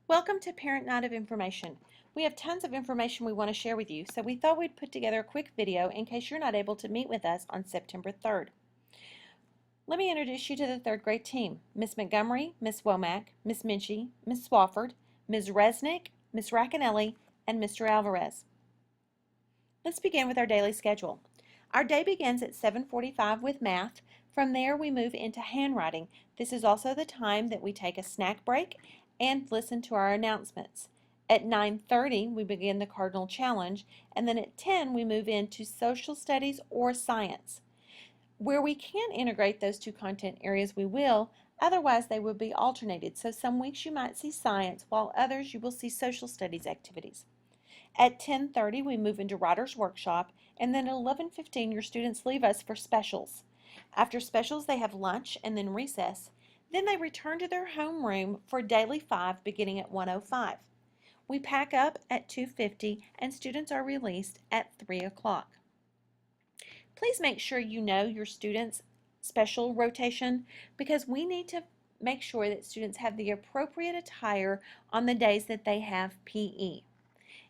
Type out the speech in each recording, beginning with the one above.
Welcome to Parent Night of Information. We have tons of information we want to share with you, so we thought we'd put together a quick video in case you're not able to meet with us on September 3rd. Let me introduce you to the third grade team. Miss Montgomery, Miss Womack, Miss Minchie, Miss Swafford, Ms. Resnick, Miss Racanelli, and Mr. Alvarez. Let's begin with our daily schedule. Our day begins at 7:45 with math. From there we move into handwriting. This is also the time that we take a snack break and listen to our announcements. At 9:30 we begin the Cardinal Challenge, and then at 10 we move into social studies or science. Where we can integrate those two content areas we will, otherwise they will be alternated. So some weeks you might see science, while others you will see social studies activities. At 10:30 we move into Writer's Workshop, and then at 11:15 your students leave us for specials. After specials they have lunch and then recess. Then they return to their homeroom for Daily 5 beginning at 1:05. We pack up at 2:50 and students are released at 3 o'clock. Please make sure you know your students' special rotation because we need to make sure that students have the appropriate attire on the days that they have PE.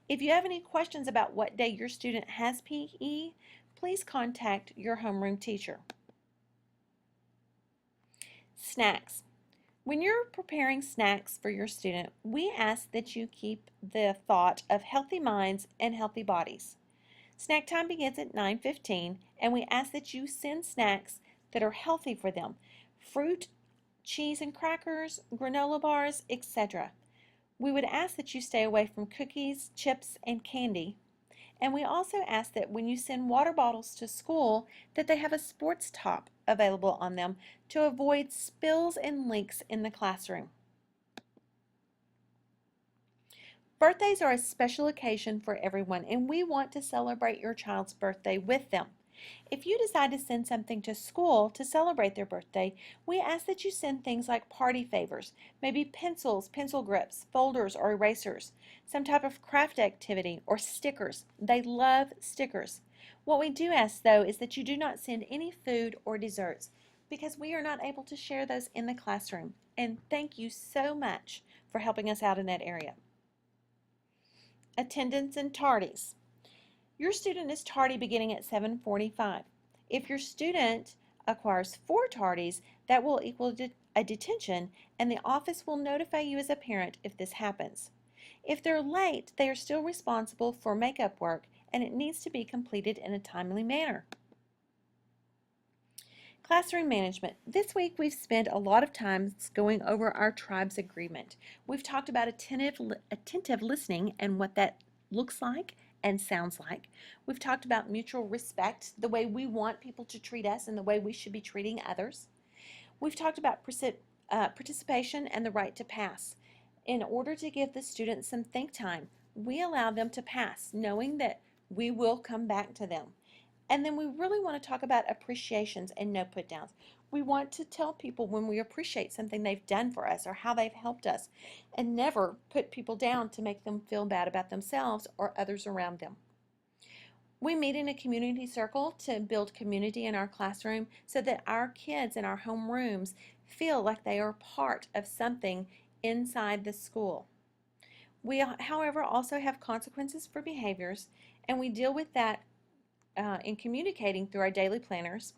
If you have any questions about what day your student has PE, please contact your homeroom teacher. Snacks. When you're preparing snacks for your student, we ask that you keep the thought of healthy minds and healthy bodies. Snack time begins at 9:15, and we ask that you send snacks that are healthy for them. Fruit, cheese and crackers, granola bars, etc. We would ask that you stay away from cookies, chips, and candy. And we also ask that when you send water bottles to school, that they have a sports top available on them to avoid spills and leaks in the classroom. Birthdays are a special occasion for everyone, and we want to celebrate your child's birthday with them. If you decide to send something to school to celebrate their birthday, we ask that you send things like party favors, maybe pencils, pencil grips, folders, or erasers, some type of craft activity, or stickers. They love stickers. What we do ask, though, is that you do not send any food or desserts because we are not able to share those in the classroom. And thank you so much for helping us out in that area. Attendance and tardies. Your student is tardy beginning at 7:45. If your student acquires 4 tardies, that will equal a detention, and the office will notify you as a parent if this happens. If they're late, they are still responsible for makeup work, and it needs to be completed in a timely manner. Classroom management. This week we've spent a lot of time going over our tribe's agreement. We've talked about attentive listening and what that looks like and sounds like. We've talked about mutual respect, the way we want people to treat us and the way we should be treating others. We've talked about participation and the right to pass. In order to give the students some think time, we allow them to pass, knowing that we will come back to them. And then we really want to talk about appreciations and no put downs. We want to tell people when we appreciate something they've done for us or how they've helped us, and never put people down to make them feel bad about themselves or others around them. We meet in a community circle to build community in our classroom so that our kids in our home rooms feel like they are part of something inside the school. We, however, also have consequences for behaviors, and we deal with that in communicating through our daily planners,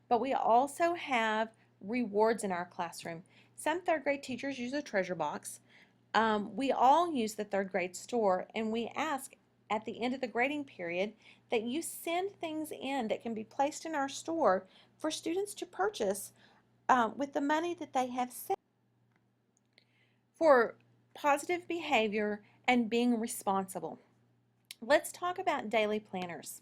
but we also have rewards in our classroom. Some third grade teachers use a treasure box. We all use the third grade store, and we ask at the end of the grading period that you send things in that can be placed in our store for students to purchase with the money that they have saved for positive behavior and being responsible. Let's talk about daily planners.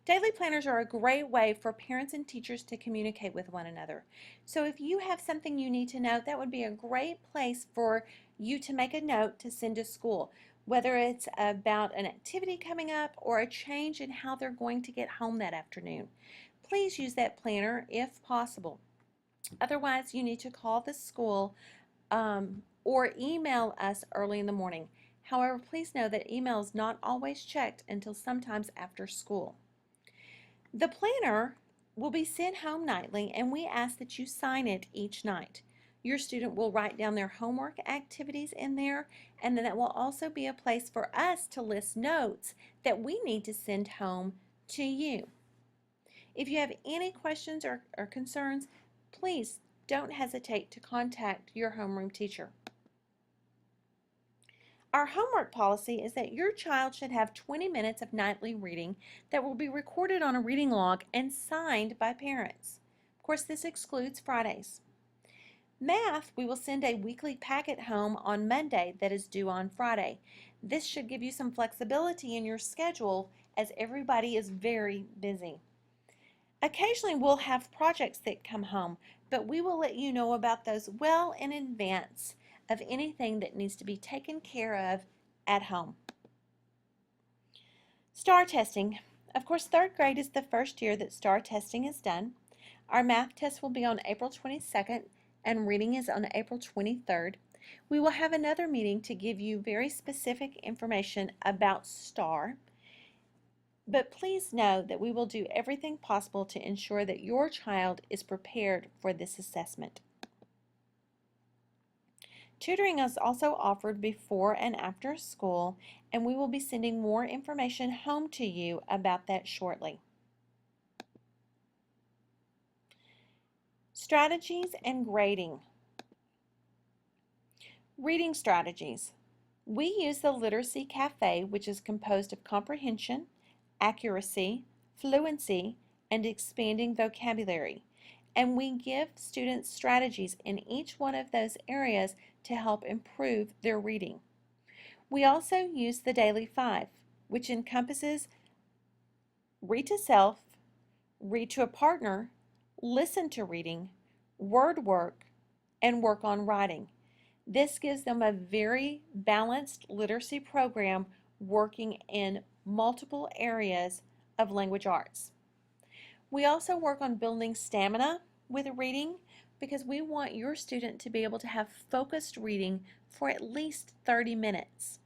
Daily planners are a great way for parents and teachers to communicate with one another. So if you have something you need to know, that would be a great place for you to make a note to send to school, whether it's about an activity coming up or a change in how they're going to get home that afternoon. Please use that planner if possible. Otherwise, you need to call the school or email us early in the morning. However, please know that email is not always checked until sometimes after school. The planner will be sent home nightly, and we ask that you sign it each night. Your student will write down their homework activities in there, and then that will also be a place for us to list notes that we need to send home to you. If you have any questions or concerns, please don't hesitate to contact your homeroom teacher. Our homework policy is that your child should have 20 minutes of nightly reading that will be recorded on a reading log and signed by parents. Of course, this excludes Fridays. Math, we will send a weekly packet home on Monday that is due on Friday. This should give you some flexibility in your schedule as everybody is very busy. Occasionally we'll have projects that come home, but we will let you know about those well in advance of anything that needs to be taken care of at home. STAR testing. Of course, third grade is the first year that STAR testing is done. Our math test will be on April 22nd and reading is on April 23rd. We will have another meeting to give you very specific information about STAR. But please know that we will do everything possible to ensure that your child is prepared for this assessment. Tutoring is also offered before and after school, and we will be sending more information home to you about that shortly. Strategies and grading. Reading strategies. We use the Literacy Cafe, which is composed of comprehension, accuracy, fluency, and expanding vocabulary. And we give students strategies in each one of those areas to help improve their reading. We also use the Daily 5, which encompasses read to self, read to a partner, listen to reading, word work, and work on writing. This gives them a very balanced literacy program working in multiple areas of language arts. We also work on building stamina with reading because we want your student to be able to have focused reading for at least 30 minutes.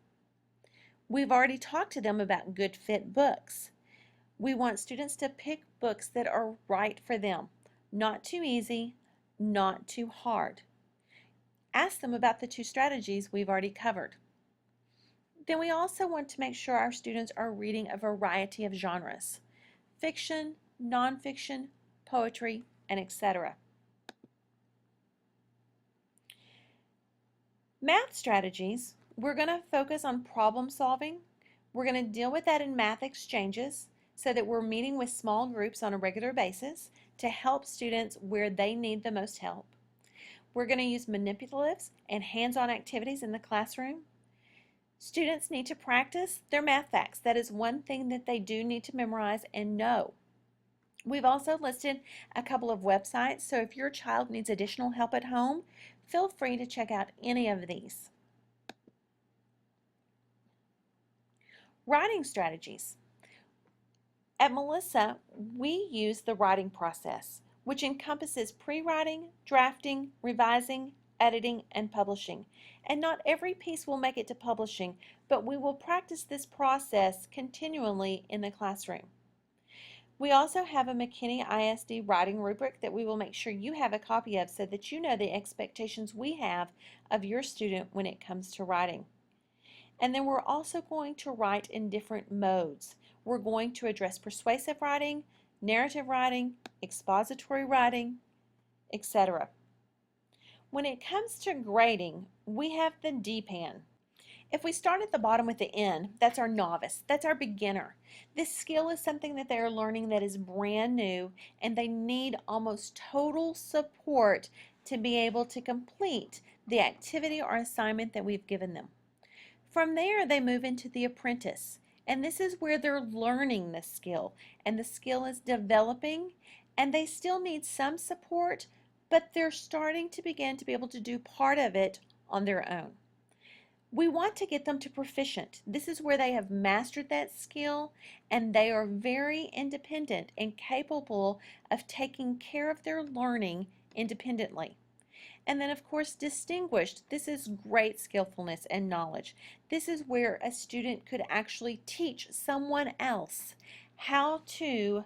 We've already talked to them about good fit books. We want students to pick books that are right for them, not too easy, not too hard. Ask them about the two strategies we've already covered. Then we also want to make sure our students are reading a variety of genres: fiction, nonfiction, poetry, and etc. Math strategies, we're going to focus on problem solving. We're going to deal with that in math exchanges so that we're meeting with small groups on a regular basis to help students where they need the most help. We're going to use manipulatives and hands-on activities in the classroom. Students need to practice their math facts. That is one thing that they do need to memorize and know. We've also listed a couple of websites, so if your child needs additional help at home, feel free to check out any of these. Writing strategies. At Melissa, we use the writing process, which encompasses pre-writing, drafting, revising, editing, and publishing. And not every piece will make it to publishing, but we will practice this process continually in the classroom. We also have a McKinney ISD writing rubric that we will make sure you have a copy of so that you know the expectations we have of your student when it comes to writing. And then we're also going to write in different modes. We're going to address persuasive writing, narrative writing, expository writing, etc. When it comes to grading, we have the DPAN. If we start at the bottom with the N, that's our novice, that's our beginner. This skill is something that they are learning that is brand new, and they need almost total support to be able to complete the activity or assignment that we've given them. From there, they move into the apprentice, and this is where they're learning the skill, and the skill is developing, and they still need some support, but they're starting to begin to be able to do part of it on their own. We want to get them to proficient. This is where they have mastered that skill and they are very independent and capable of taking care of their learning independently. And then of course distinguished, this is great skillfulness and knowledge. This is where a student could actually teach someone else how to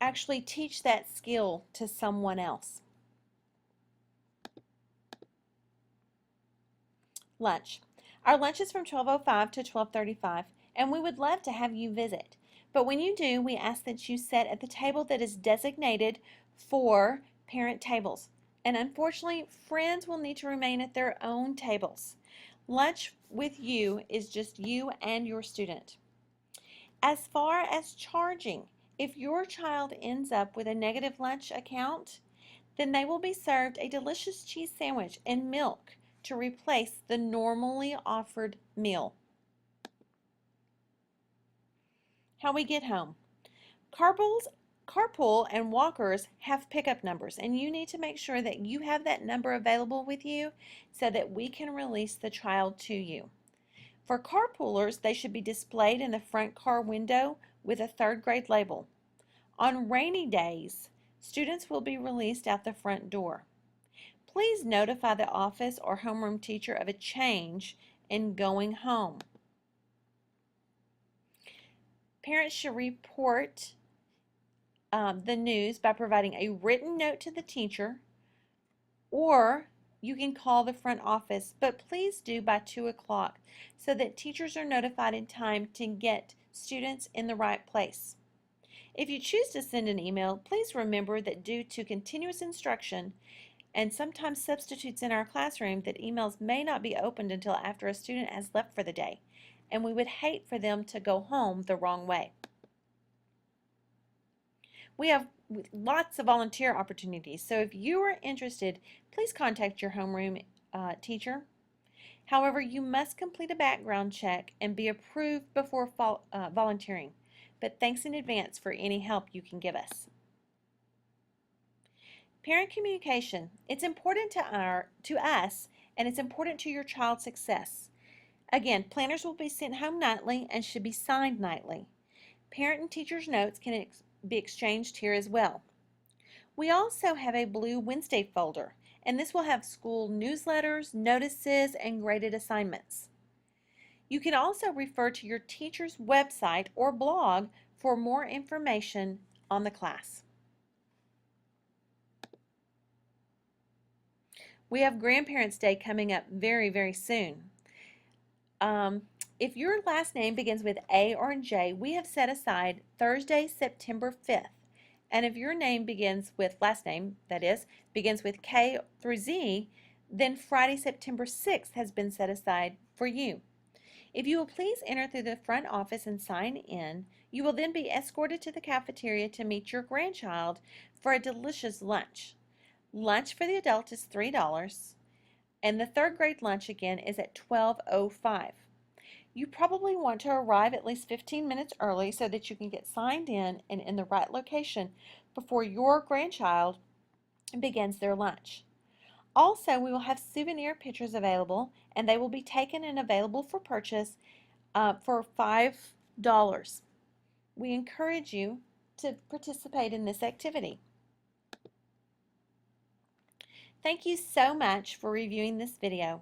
actually teach that skill to someone else. Lunch. Our lunch is from 12:05 to 12:35, and we would love to have you visit. But when you do, we ask that you sit at the table that is designated for parent tables. And unfortunately, friends will need to remain at their own tables. Lunch with you is just you and your student. As far as charging, if your child ends up with a negative lunch account, then they will be served a delicious cheese sandwich and milk to replace the normally offered meal. How we get home. Carpool and walkers have pickup numbers, and you need to make sure that you have that number available with you so that we can release the child to you. For carpoolers, they should be displayed in the front car window with a third grade label. On rainy days, students will be released out the front door. Please notify the office or homeroom teacher of a change in going home. Parents should report the news by providing a written note to the teacher, or you can call the front office, but please do by 2 o'clock so that teachers are notified in time to get students in the right place. If you choose to send an email, please remember that due to continuous instruction and sometimes substitutes in our classroom, that emails may not be opened until after a student has left for the day, and we would hate for them to go home the wrong way. We have lots of volunteer opportunities, so if you are interested, please contact your homeroom teacher. However, you must complete a background check and be approved before volunteering, but thanks in advance for any help you can give us. Parent communication. It's important to us, and it's important to your child's success. Again, planners will be sent home nightly and should be signed nightly. Parent and teacher's notes can be exchanged here as well. We also have a Blue Wednesday folder, and this will have school newsletters, notices, and graded assignments. You can also refer to your teacher's website or blog for more information on the class. We have Grandparents' Day coming up very, very soon. If your last name begins with A or J, we have set aside Thursday, September 5th. And if your name begins with, last name, that is, begins with K through Z, then Friday, September 6th has been set aside for you. If you will please enter through the front office and sign in, you will then be escorted to the cafeteria to meet your grandchild for a delicious lunch. Lunch for the adult is $3, and the third grade lunch again is at 12:05. You probably want to arrive at least 15 minutes early so that you can get signed in and in the right location before your grandchild begins their lunch. Also, we will have souvenir pictures available, and they will be taken and available for purchase for $5. We encourage you to participate in this activity. Thank you so much for reviewing this video.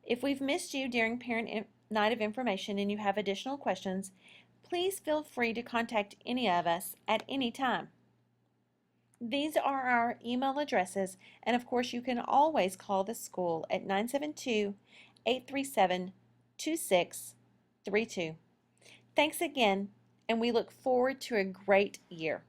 If we've missed you during Parent Night of Information and you have additional questions, please feel free to contact any of us at any time. These are our email addresses, and of course you can always call the school at 972-837-2632. Thanks again, and we look forward to a great year.